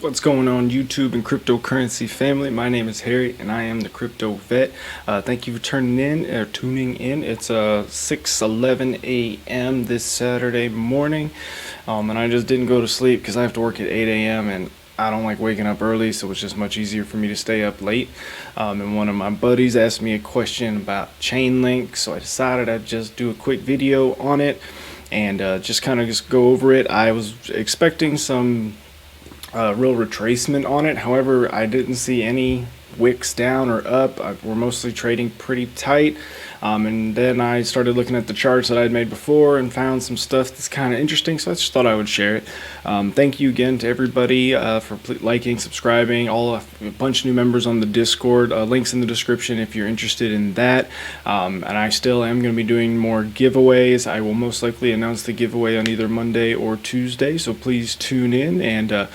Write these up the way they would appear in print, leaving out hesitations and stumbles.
What's going on YouTube and cryptocurrency family? My name is Harry and I am the Crypto Vet. Thank you for tuning in. It's 6:11 a.m. this Saturday morning, and I just didn't go to sleep because I have to work at 8 a.m. and I don't like waking up early, so it's just much easier for me to stay up late. And one of my buddies asked me a question about Chainlink, so I decided I'd just do a quick video on it and just go over it. I was expecting some real retracement on it. However, I didn't see any wicks down or up. We're mostly trading pretty tight. And then I started looking at the charts that I'd made before and found some stuff that's kind of interesting, so I just thought I would share it. Thank you again to everybody for liking, subscribing, a bunch of new members on the Discord. Links in the description if you're interested in that. And I still am going to be doing more giveaways. I will most likely announce the giveaway on either Monday or Tuesday, so please tune in. And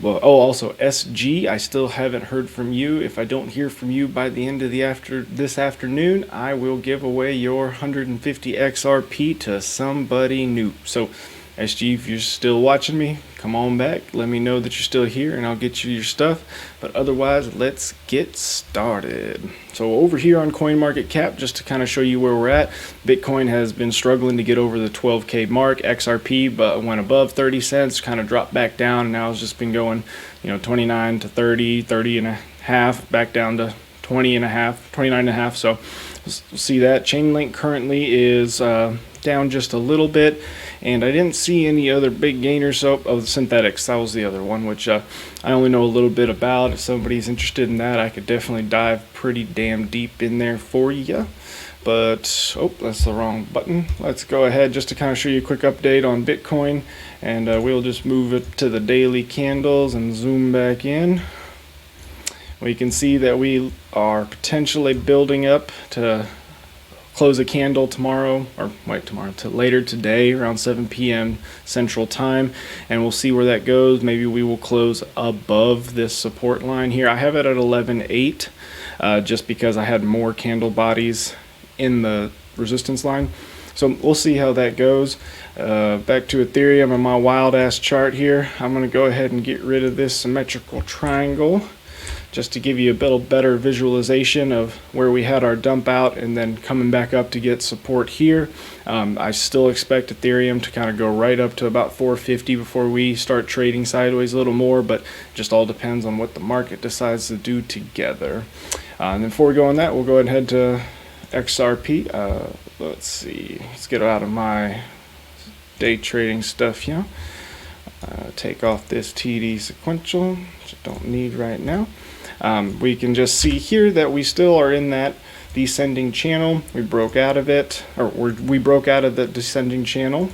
also SG, I still haven't heard from you. If I don't hear from you by the end of this afternoon, I will give away your 150 XRP to somebody new. So SG, if you're still watching me, come on back, let me know that you're still here and I'll get you your stuff. But otherwise, let's get started. So over here on CoinMarketCap, just to kind of show you where we're at, Bitcoin has been struggling to get over the 12K mark. XRP but went above 30 cents, kind of dropped back down, and now it's just been going, 29 to 30, 30 and a half, back down to 20 and a half, 29 and a half. So we'll see that. Chainlink currently is down just a little bit, and I didn't see any other big gainers. So the synthetics, that was the other one, which I only know a little bit about. If somebody's interested in that, I could definitely dive pretty damn deep in there for you. But that's the wrong button. Let's go ahead just to kind of show you a quick update on Bitcoin, and we'll just move it to the daily candles and zoom back in. We can see that we are potentially building up to close a candle tomorrow, to later today around 7 p.m. Central Time, and we'll see where that goes. Maybe we will close above this support line here. I have it at 11.8 just because I had more candle bodies in the resistance line. So we'll see how that goes. Back to Ethereum and my wild ass chart here. I'm going to go ahead and get rid of this symmetrical triangle, just to give you a bit better visualization of where we had our dump out and then coming back up to get support here. I still expect Ethereum to kind of go right up to about 450 before we start trading sideways a little more, but just all depends on what the market decides to do together. And then before we go on that, we'll go ahead and head to XRP. Let's see, let's get out of my day trading stuff here. Take off this TD sequential, which I don't need right now. We can just see here that we still are in that descending channel. We broke out of it, or we broke out of the descending channel.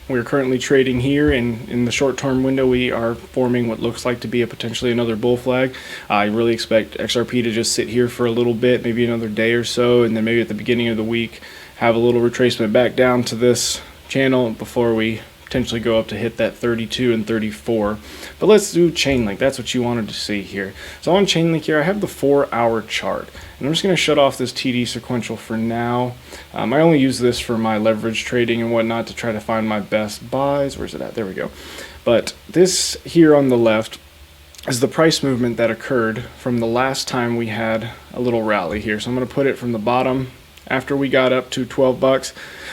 We're currently trading here, and in the short-term window we are forming what looks like to be potentially another bull flag. I really expect XRP to just sit here for a little bit, maybe another day or so, and then maybe at the beginning of the week have a little retracement back down to this channel before we potentially go up to hit that 32 and 34. But let's do Chainlink. That's what you wanted to see here. So on Chainlink here, I have the 4-hour chart, and I'm just going to shut off this TD sequential for now. I only use this for my leverage trading and whatnot to try to find my best buys. Where's it at? There we go. But this here on the left is the price movement that occurred from the last time we had a little rally here. So I'm going to put it from the bottom. After we got up to 12 bucks,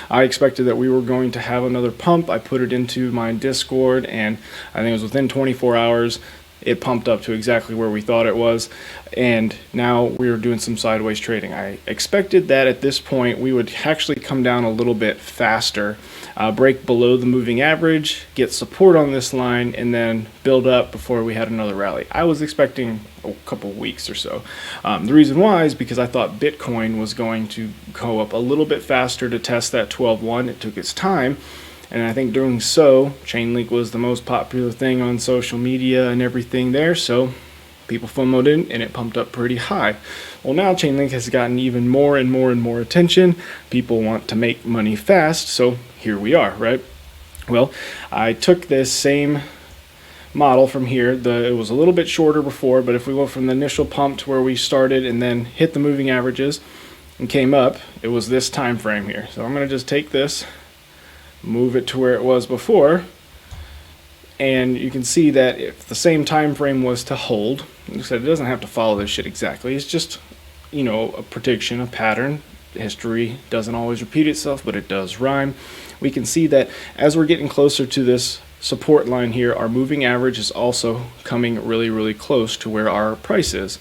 I expected that we were going to have another pump. I put it into my Discord, and I think it was within 24 hours, it pumped up to exactly where we thought it was. And now we were doing some sideways trading. I expected that at this point we would actually come down a little bit faster, break below the moving average, get support on this line, and then build up before we had another rally. I was expecting a couple weeks or so. The reason why is because I thought Bitcoin was going to go up a little bit faster to test that 12.1. It took its time, and I think doing so, Chainlink was the most popular thing on social media and everything there, so people FOMO'd in and it pumped up pretty high. Well, now Chainlink has gotten even more and more and more attention. People want to make money fast, so here we are, right? Well, I took this same model from here. It was a little bit shorter before, but if we go from the initial pump to where we started and then hit the moving averages and came up, it was this time frame here. So I'm going to just take this, move it to where it was before, And you can see that if the same time frame was to hold, like I said, it doesn't have to follow this shit exactly. It's just, you know, a prediction, a pattern. History doesn't always repeat itself, but it does rhyme. We can see that as we're getting closer to this support line here, our moving average is also coming really close to where our price is.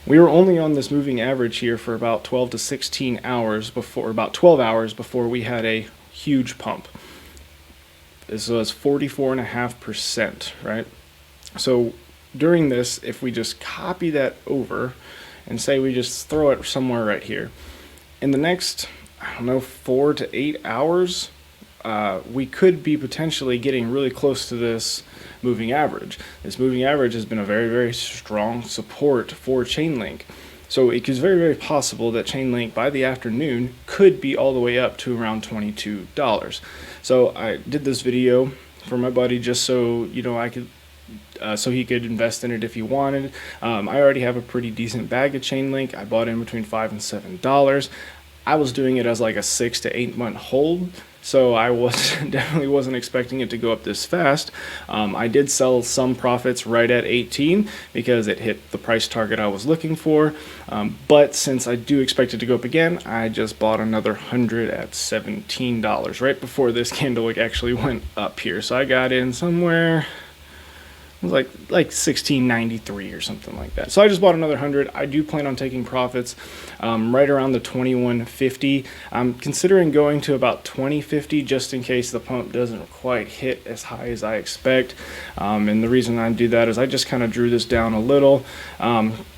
We were only on this moving average here for about 12 to 16 hours before, about 12 hours before we had a huge pump. This was 44.5%, right? So during this, if we just copy that over and say we just throw it somewhere right here, in the next, I don't know, 4 to 8 hours, we could be potentially getting really close to this moving average. This moving average has been a very strong support for Chainlink. So it is very possible that Chainlink by the afternoon could be all the way up to around $22. So I did this video for my buddy just so, you know, I could so he could invest in it if he wanted. I already have a pretty decent bag of Chainlink. I bought in between $5 and $7. I was doing it as like a 6 to 8 month hold, so I definitely wasn't expecting it to go up this fast. I did sell some profits right at 18 because it hit the price target I was looking for. But since I do expect it to go up again, I just bought another 100 at $17 right before this candle actually went up here. So I got in somewhere. It was like 1693 or something like that. So I just bought another 100. I do plan on taking profits right around the 2150. I'm considering going to about 2050 just in case the pump doesn't quite hit as high as I expect. And the reason I do that is I just kind of drew this down a little,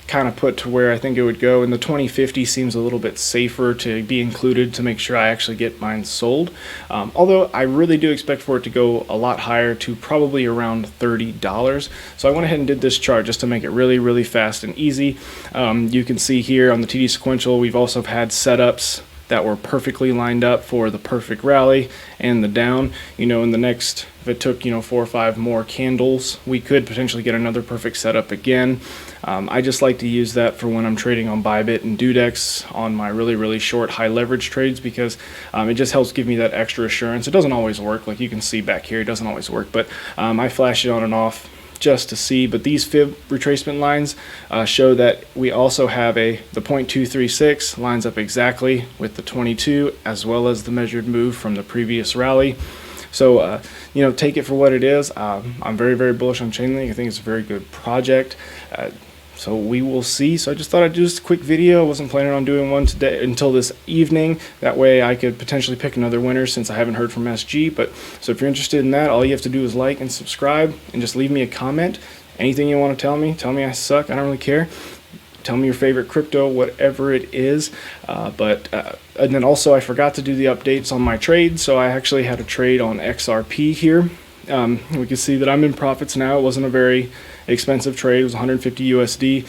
kind of put to where I think it would go, and the 2050 seems a little bit safer to be included to make sure I actually get mine sold. Although I really do expect for it to go a lot higher to probably around $30. So I went ahead and did this chart just to make it really fast and easy. You can see here on the TD sequential, we've also had setups that were perfectly lined up for the perfect rally and the down. You know, in the next, if it took, you know, 4 or 5 more candles, we could potentially get another perfect setup again. I just like to use that for when I'm trading on Bybit and Dudex on my really short high leverage trades, because it just helps give me that extra assurance. It doesn't always work, like you can see back here, it doesn't always work, but I flash it on and off just to see. But these fib retracement lines show that we also have the 0.236 lines up exactly with the 22 as well as the measured move from the previous rally. So you know, take it for what it is. I'm very bullish on Chainlink. I think it's a very good project. So we will see. So I just thought I'd do this quick video. I wasn't planning on doing one today until this evening. That way I could potentially pick another winner since I haven't heard from SG. But so if you're interested in that, all you have to do is like and subscribe and just leave me a comment. Anything you want to tell me I suck. I don't really care. Tell me your favorite crypto, whatever it is. And then also I forgot to do the updates on my trade. So I actually had a trade on XRP here. We can see that I'm in profits now. It wasn't a very expensive trade. It was 150 USD,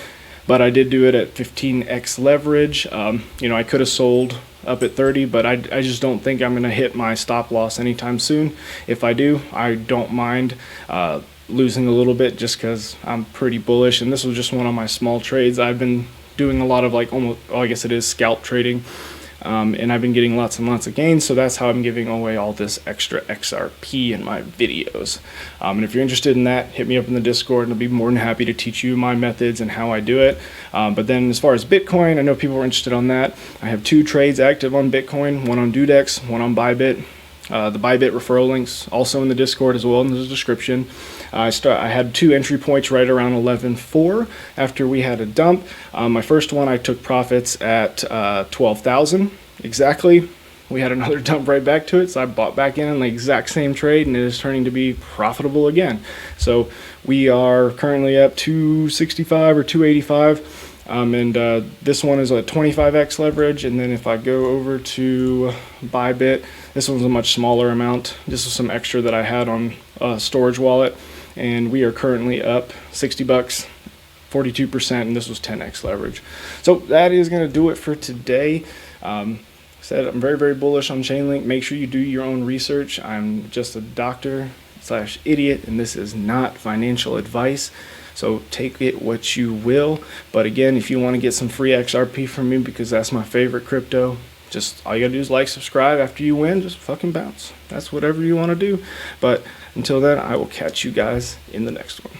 but I did do it at 15x leverage. You know, I could have sold up at 30, but I just don't think I'm going to hit my stop loss anytime soon. If I do, I don't mind losing a little bit just because I'm pretty bullish, and this was just one of my small trades. I've been doing a lot of I guess it is scalp trading, and I've been getting lots and lots of gains, so that's how I'm giving away all this extra XRP in my videos. And if you're interested in that, hit me up in the Discord, and I'll be more than happy to teach you my methods and how I do it. But then as far as Bitcoin, I know people are interested on that. I have 2 trades active on Bitcoin, one on Dudex, one on Bybit. The Bybit referral links also in the Discord as well in the description. I had 2 entry points right around 11.4 after we had a dump. My first one I took profits at 12,000 exactly. We had another dump right back to it, so I bought back in the exact same trade, and it is turning to be profitable again. So we are currently up 265 or 285. This one is a 25x leverage, and then if I go over to Bybit, this one's a much smaller amount. This is some extra that I had on a storage wallet, and we are currently up 60 bucks, 42%, and this was 10x leverage. So that is going to do it for today. Said I'm very bullish on Chainlink. Make sure you do your own research. I'm just a doctor/idiot, and this is not financial advice. So take it what you will. But again, if you want to get some free XRP from me, because that's my favorite crypto, just all you gotta do is like, subscribe. After you win, just fucking bounce. That's whatever you want to do. But until then, I will catch you guys in the next one.